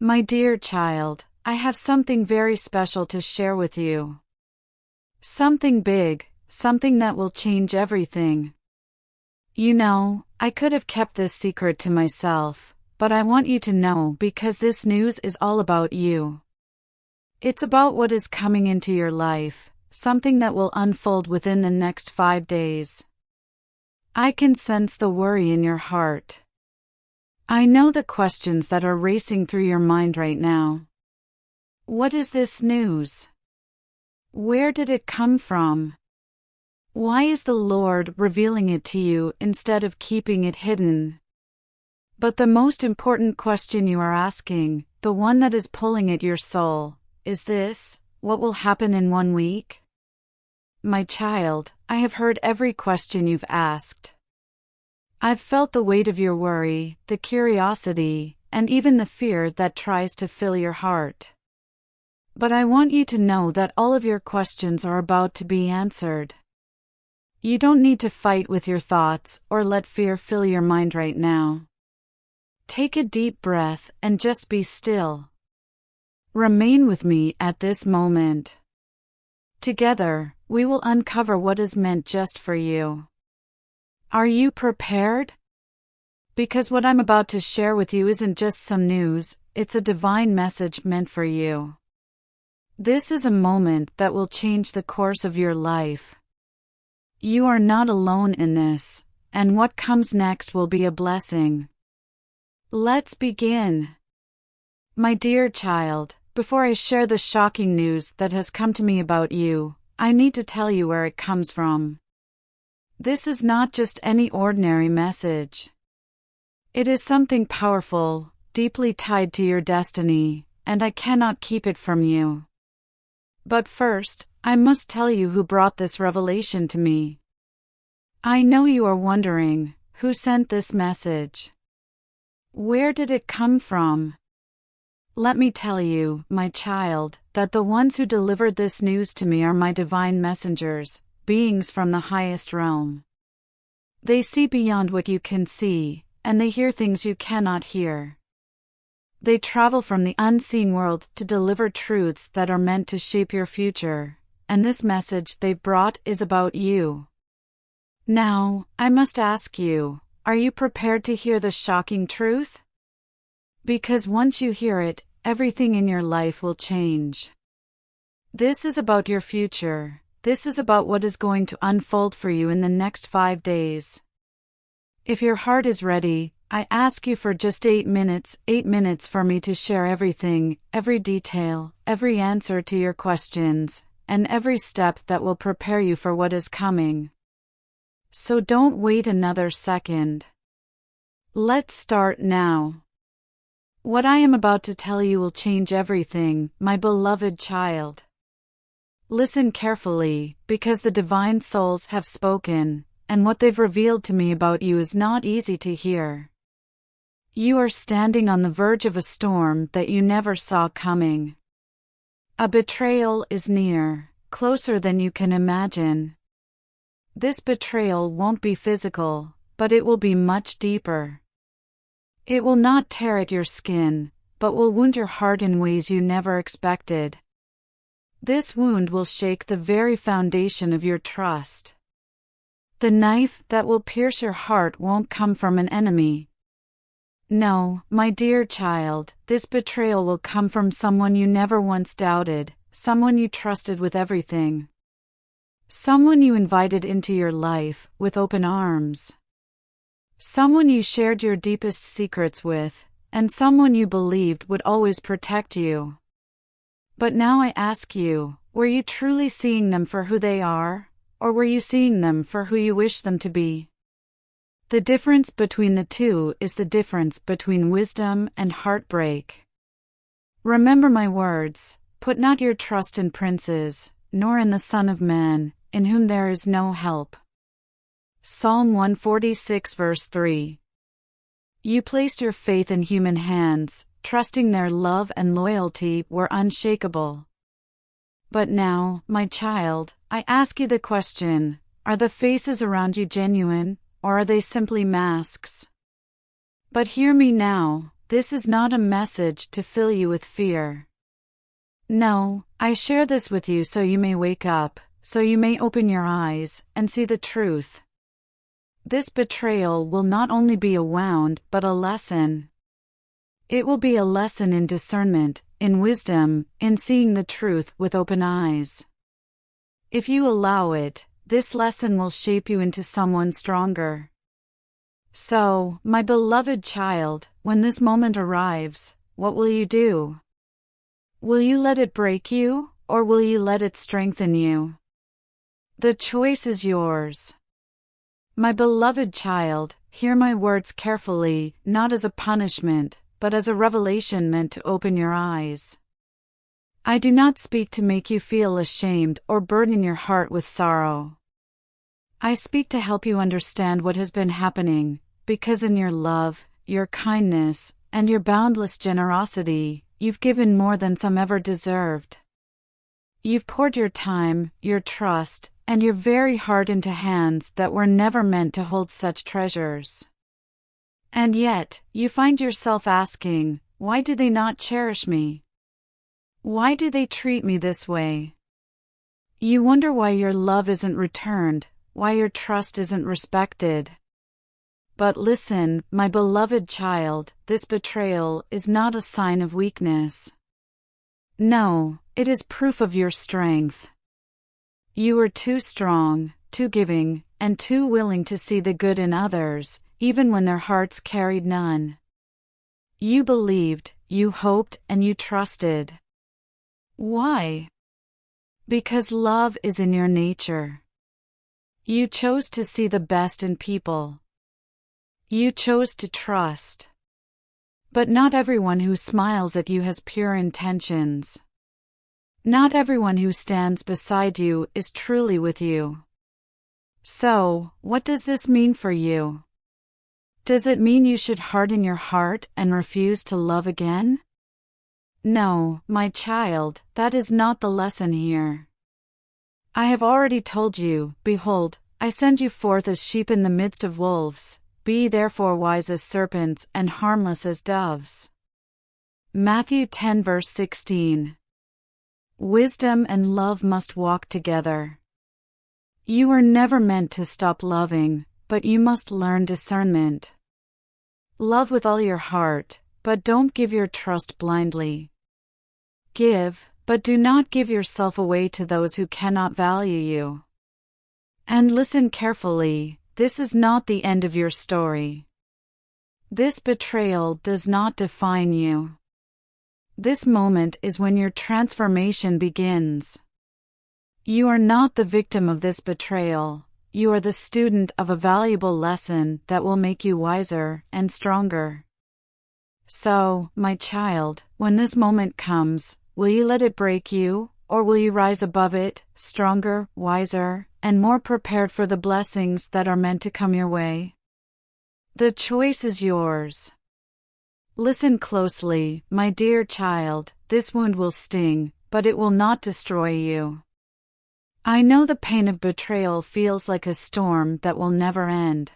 My dear child, I have something very special to share with you. Something big, something that will change everything. You know, I could have kept this secret to myself, but I want you to know because this news is all about you. It's about what is coming into your life, something that will unfold within the next 5 days. I can sense the worry in your heart. I know the questions that are racing through your mind right now. What is this news? Where did it come from? Why is the Lord revealing it to you instead of keeping it hidden? But the most important question you are asking, the one that is pulling at your soul, is this: what will happen in 1 week? My child, I have heard every question you've asked. I've felt the weight of your worry, the curiosity, and even the fear that tries to fill your heart. But I want you to know that all of your questions are about to be answered. You don't need to fight with your thoughts or let fear fill your mind right now. Take a deep breath and just be still. Remain with me at this moment. Together, we will uncover what is meant just for you. Are you prepared? Because what I'm about to share with you isn't just some news, it's a divine message meant for you. This is a moment that will change the course of your life. You are not alone in this, and what comes next will be a blessing. Let's begin. My dear child, before I share the shocking news that has come to me about you, I need to tell you where it comes from. This is not just any ordinary message. It is something powerful, deeply tied to your destiny, and I cannot keep it from you. But first, I must tell you who brought this revelation to me. I know you are wondering, who sent this message? Where did it come from? Let me tell you, my child, that the ones who delivered this news to me are my divine messengers, beings from the highest realm. They see beyond what you can see, and they hear things you cannot hear. They travel from the unseen world to deliver truths that are meant to shape your future, and this message they've brought is about you. Now, I must ask you, are you prepared to hear the shocking truth? Because once you hear it, everything in your life will change. This is about your future. This is about what is going to unfold for you in the next 5 days. If your heart is ready, I ask you for just 8 minutes for me to share everything, every detail, every answer to your questions, and every step that will prepare you for what is coming. So don't wait another second. Let's start now. What I am about to tell you will change everything, my beloved child. Listen carefully, because the divine souls have spoken, and what they've revealed to me about you is not easy to hear. You are standing on the verge of a storm that you never saw coming. A betrayal is near, closer than you can imagine. This betrayal won't be physical, but it will be much deeper. It will not tear at your skin, but will wound your heart in ways you never expected. This wound will shake the very foundation of your trust. The knife that will pierce your heart won't come from an enemy. No, my dear child, this betrayal will come from someone you never once doubted, someone you trusted with everything. Someone you invited into your life with open arms. Someone you shared your deepest secrets with, and someone you believed would always protect you. But now I ask you, were you truly seeing them for who they are, or were you seeing them for who you wish them to be? The difference between the two is the difference between wisdom and heartbreak. Remember my words, put not your trust in princes, nor in the Son of Man, in whom there is no help. Psalm 146 verse 3. You placed your faith in human hands, trusting their love and loyalty were unshakable. But now, my child, I ask you the question, are the faces around you genuine, or are they simply masks? But hear me now, this is not a message to fill you with fear. No, I share this with you so you may wake up, so you may open your eyes and see the truth. This betrayal will not only be a wound but a lesson. It will be a lesson in discernment, in wisdom, in seeing the truth with open eyes. If you allow it, this lesson will shape you into someone stronger. So, my beloved child, when this moment arrives, what will you do? Will you let it break you, or will you let it strengthen you? The choice is yours. My beloved child, hear my words carefully, not as a punishment, but as a revelation meant to open your eyes. I do not speak to make you feel ashamed or burden your heart with sorrow. I speak to help you understand what has been happening, because in your love, your kindness, and your boundless generosity, you've given more than some ever deserved. You've poured your time, your trust, and your very heart into hands that were never meant to hold such treasures. And yet, you find yourself asking, why do they not cherish me? Why do they treat me this way? You wonder why your love isn't returned, why your trust isn't respected. But listen, my beloved child, this betrayal is not a sign of weakness. No, it is proof of your strength. You are too strong, too giving, and too willing to see the good in others, even when their hearts carried none. You believed, you hoped, and you trusted. Why? Because love is in your nature. You chose to see the best in people. You chose to trust. But not everyone who smiles at you has pure intentions. Not everyone who stands beside you is truly with you. So, what does this mean for you? Does it mean you should harden your heart and refuse to love again? No, my child, that is not the lesson here. I have already told you, behold, I send you forth as sheep in the midst of wolves. Be therefore wise as serpents and harmless as doves. Matthew 10 verse 16. Wisdom and love must walk together. You were never meant to stop loving, but you must learn discernment. Love with all your heart, but don't give your trust blindly. Give, but do not give yourself away to those who cannot value you. And listen carefully, this is not the end of your story. This betrayal does not define you. This moment is when your transformation begins. You are not the victim of this betrayal, you are the student of a valuable lesson that will make you wiser and stronger. So, my child, when this moment comes, will you let it break you, or will you rise above it, stronger, wiser, and more prepared for the blessings that are meant to come your way? The choice is yours. Listen closely, my dear child, this wound will sting, but it will not destroy you. I know the pain of betrayal feels like a storm that will never end.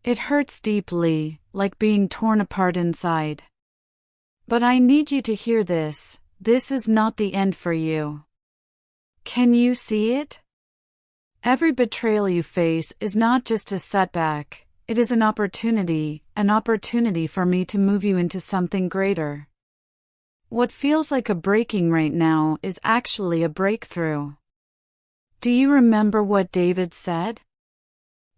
It hurts deeply, like being torn apart inside. But I need you to hear this is not the end for you. Can you see it? Every betrayal you face is not just a setback. It is an opportunity for me to move you into something greater. What feels like a breaking right now is actually a breakthrough. Do you remember what David said?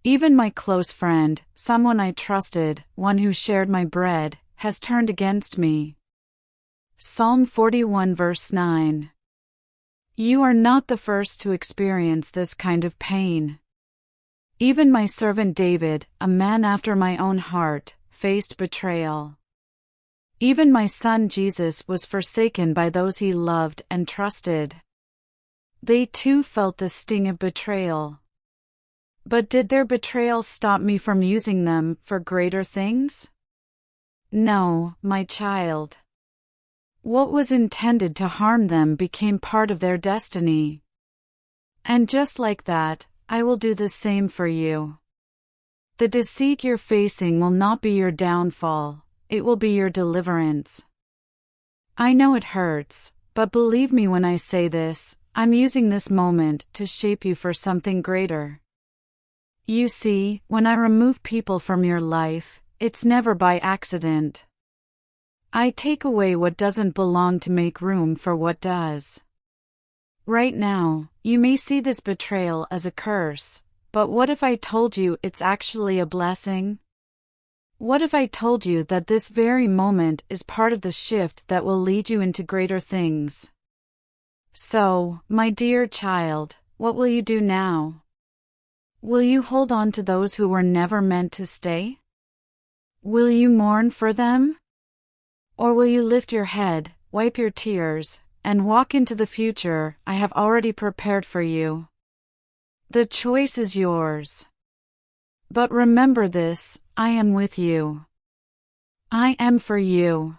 Even my close friend, someone I trusted, one who shared my bread, has turned against me. Psalm 41 verse 9. You are not the first to experience this kind of pain. Even my servant David, a man after my own heart, faced betrayal. Even my son Jesus was forsaken by those he loved and trusted. They too felt the sting of betrayal. But did their betrayal stop me from using them for greater things? No, my child. What was intended to harm them became part of their destiny. And just like that, I will do the same for you. The deceit you're facing will not be your downfall, it will be your deliverance. I know it hurts, but believe me when I say this, I'm using this moment to shape you for something greater. You see, when I remove people from your life, it's never by accident. I take away what doesn't belong to make room for what does. Right now, you may see this betrayal as a curse, but what if I told you it's actually a blessing? What if I told you that this very moment is part of the shift that will lead you into greater things? So, my dear child, what will you do now? Will you hold on to those who were never meant to stay? Will you mourn for them? Or will you lift your head, wipe your tears, and walk into the future I have already prepared for you? The choice is yours. But remember this, I am with you. I am for you.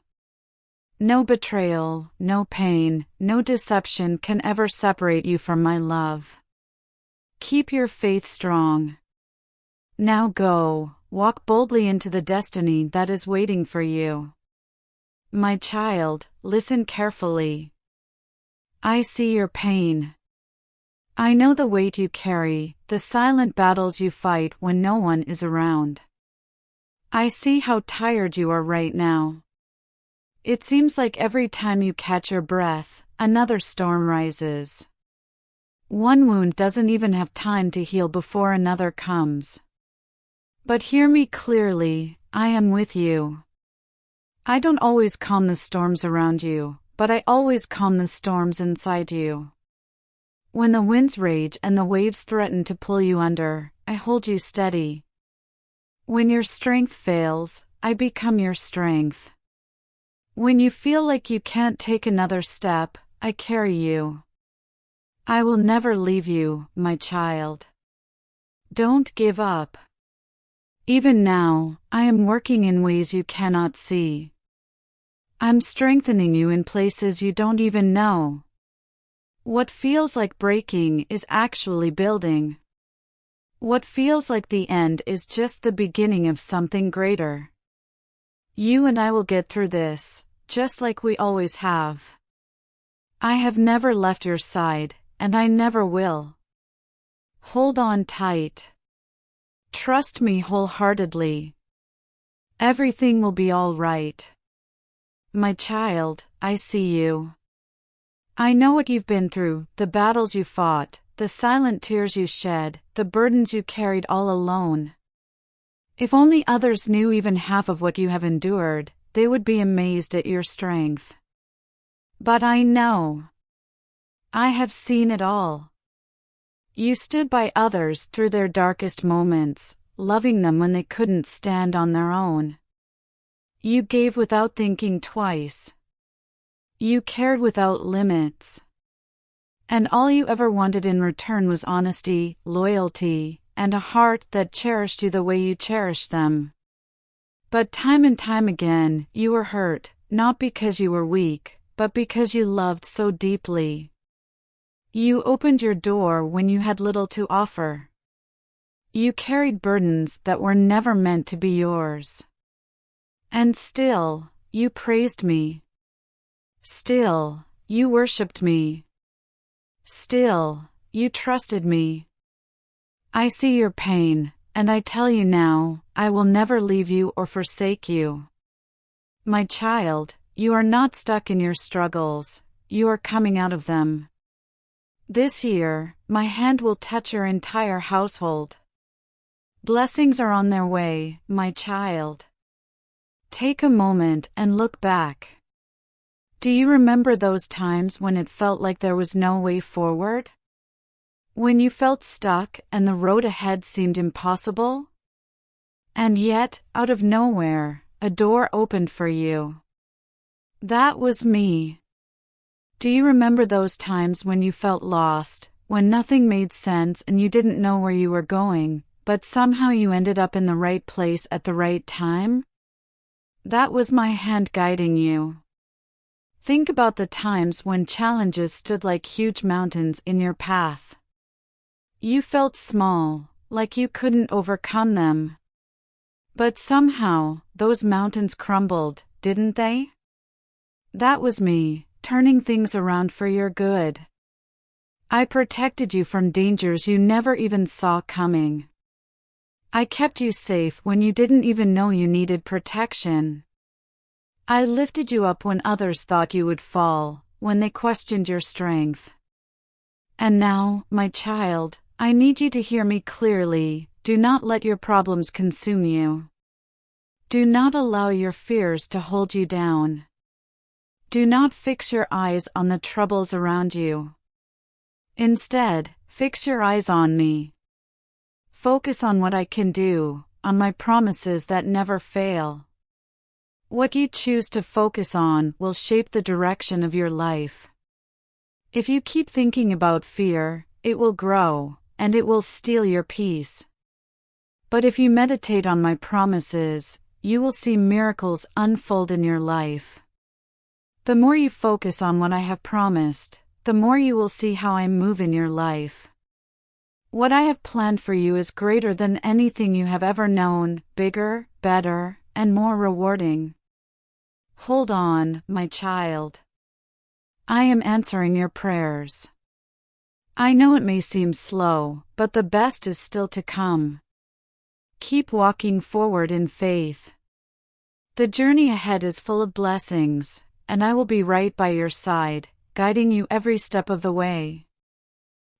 No betrayal, no pain, no deception can ever separate you from my love. Keep your faith strong. Now go, walk boldly into the destiny that is waiting for you. My child, listen carefully. I see your pain. I know the weight you carry, the silent battles you fight when no one is around. I see how tired you are right now. It seems like every time you catch your breath, another storm rises. One wound doesn't even have time to heal before another comes. But hear me clearly, I am with you. I don't always calm the storms around you, but I always calm the storms inside you. When the winds rage and the waves threaten to pull you under, I hold you steady. When your strength fails, I become your strength. When you feel like you can't take another step, I carry you. I will never leave you, my child. Don't give up. Even now, I am working in ways you cannot see. I'm strengthening you in places you don't even know. What feels like breaking is actually building. What feels like the end is just the beginning of something greater. You and I will get through this, just like we always have. I have never left your side, and I never will. Hold on tight. Trust me wholeheartedly. Everything will be all right. My child, I see you. I know what you've been through, the battles you fought, the silent tears you shed, the burdens you carried all alone. If only others knew even half of what you have endured, they would be amazed at your strength. But I know. I have seen it all. You stood by others through their darkest moments, loving them when they couldn't stand on their own. You gave without thinking twice. You cared without limits. And all you ever wanted in return was honesty, loyalty, and a heart that cherished you the way you cherished them. But time and time again, you were hurt, not because you were weak, but because you loved so deeply. You opened your door when you had little to offer. You carried burdens that were never meant to be yours. And still, you praised me. Still, you worshipped me. Still, you trusted me. I see your pain, and I tell you now, I will never leave you or forsake you. My child, you are not stuck in your struggles, you are coming out of them. This year, my hand will touch your entire household. Blessings are on their way, my child. Take a moment and look back. Do you remember those times when it felt like there was no way forward? When you felt stuck and the road ahead seemed impossible? And yet, out of nowhere, a door opened for you. That was me. Do you remember those times when you felt lost, when nothing made sense and you didn't know where you were going, but somehow you ended up in the right place at the right time? That was my hand guiding you. Think about the times when challenges stood like huge mountains in your path. You felt small, like you couldn't overcome them. But somehow, those mountains crumbled, didn't they? That was me, turning things around for your good. I protected you from dangers you never even saw coming. I kept you safe when you didn't even know you needed protection. I lifted you up when others thought you would fall, when they questioned your strength. And now, my child, I need you to hear me clearly. Do not let your problems consume you. Do not allow your fears to hold you down. Do not fix your eyes on the troubles around you. Instead, fix your eyes on me. Focus on what I can do, on my promises that never fail. What you choose to focus on will shape the direction of your life. If you keep thinking about fear, it will grow, and it will steal your peace. But if you meditate on my promises, you will see miracles unfold in your life. The more you focus on what I have promised, the more you will see how I move in your life. What I have planned for you is greater than anything you have ever known, bigger, better, and more rewarding. Hold on, my child. I am answering your prayers. I know it may seem slow, but the best is still to come. Keep walking forward in faith. The journey ahead is full of blessings, and I will be right by your side, guiding you every step of the way.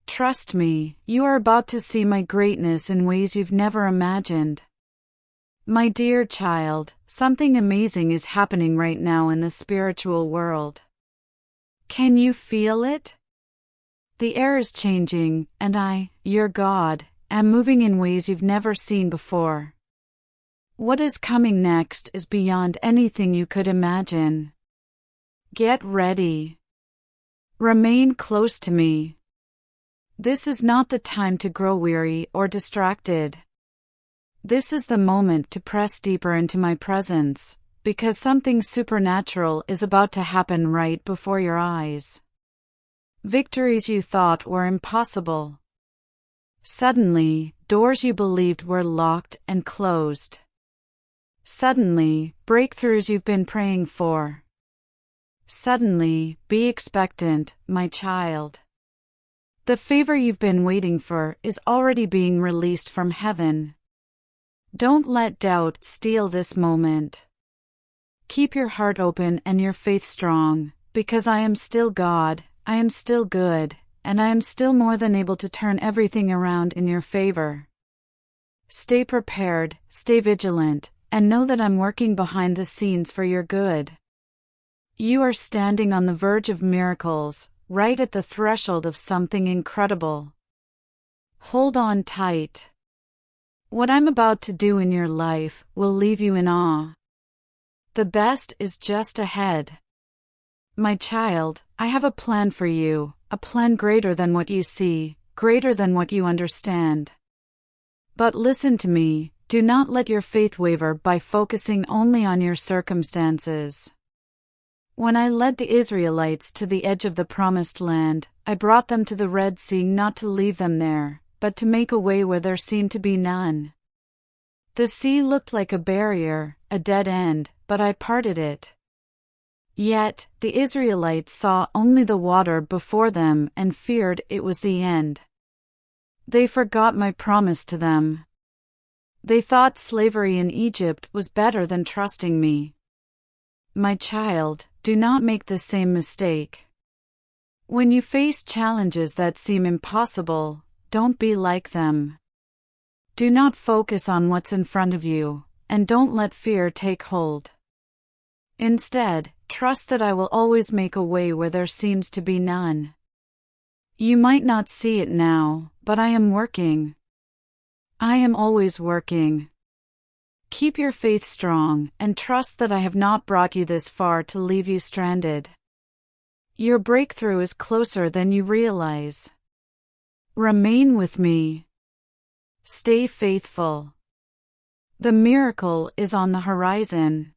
Trust me, you are about to see my greatness in ways you've never imagined. My dear child, something amazing is happening right now in the spiritual world. Can you feel it? The air is changing, and I, your God, am moving in ways you've never seen before. What is coming next is beyond anything you could imagine. Get ready. Remain close to me. This is not the time to grow weary or distracted. This is the moment to press deeper into my presence, because something supernatural is about to happen right before your eyes. Victories you thought were impossible. Suddenly, doors you believed were locked and closed. Suddenly, breakthroughs you've been praying for. Suddenly, be expectant, my child. The favor you've been waiting for is already being released from heaven. Don't let doubt steal this moment. Keep your heart open and your faith strong, because I am still God, I am still good, and I am still more than able to turn everything around in your favor. Stay prepared, stay vigilant, and know that I'm working behind the scenes for your good. You are standing on the verge of miracles, right at the threshold of something incredible. Hold on tight. What I'm about to do in your life will leave you in awe. The best is just ahead. My child, I have a plan for you, a plan greater than what you see, greater than what you understand. But listen to me, do not let your faith waver by focusing only on your circumstances. When I led the Israelites to the edge of the Promised Land, I brought them to the Red Sea not to leave them there, but to make a way where there seemed to be none. The sea looked like a barrier, a dead end, but I parted it. Yet, the Israelites saw only the water before them and feared it was the end. They forgot my promise to them. They thought slavery in Egypt was better than trusting me. My child, do not make the same mistake. When you face challenges that seem impossible, don't be like them. Do not focus on what's in front of you, and don't let fear take hold. Instead, trust that I will always make a way where there seems to be none. You might not see it now, but I am working. I am always working. Keep your faith strong and trust that I have not brought you this far to leave you stranded. Your breakthrough is closer than you realize. Remain with me. Stay faithful. The miracle is on the horizon.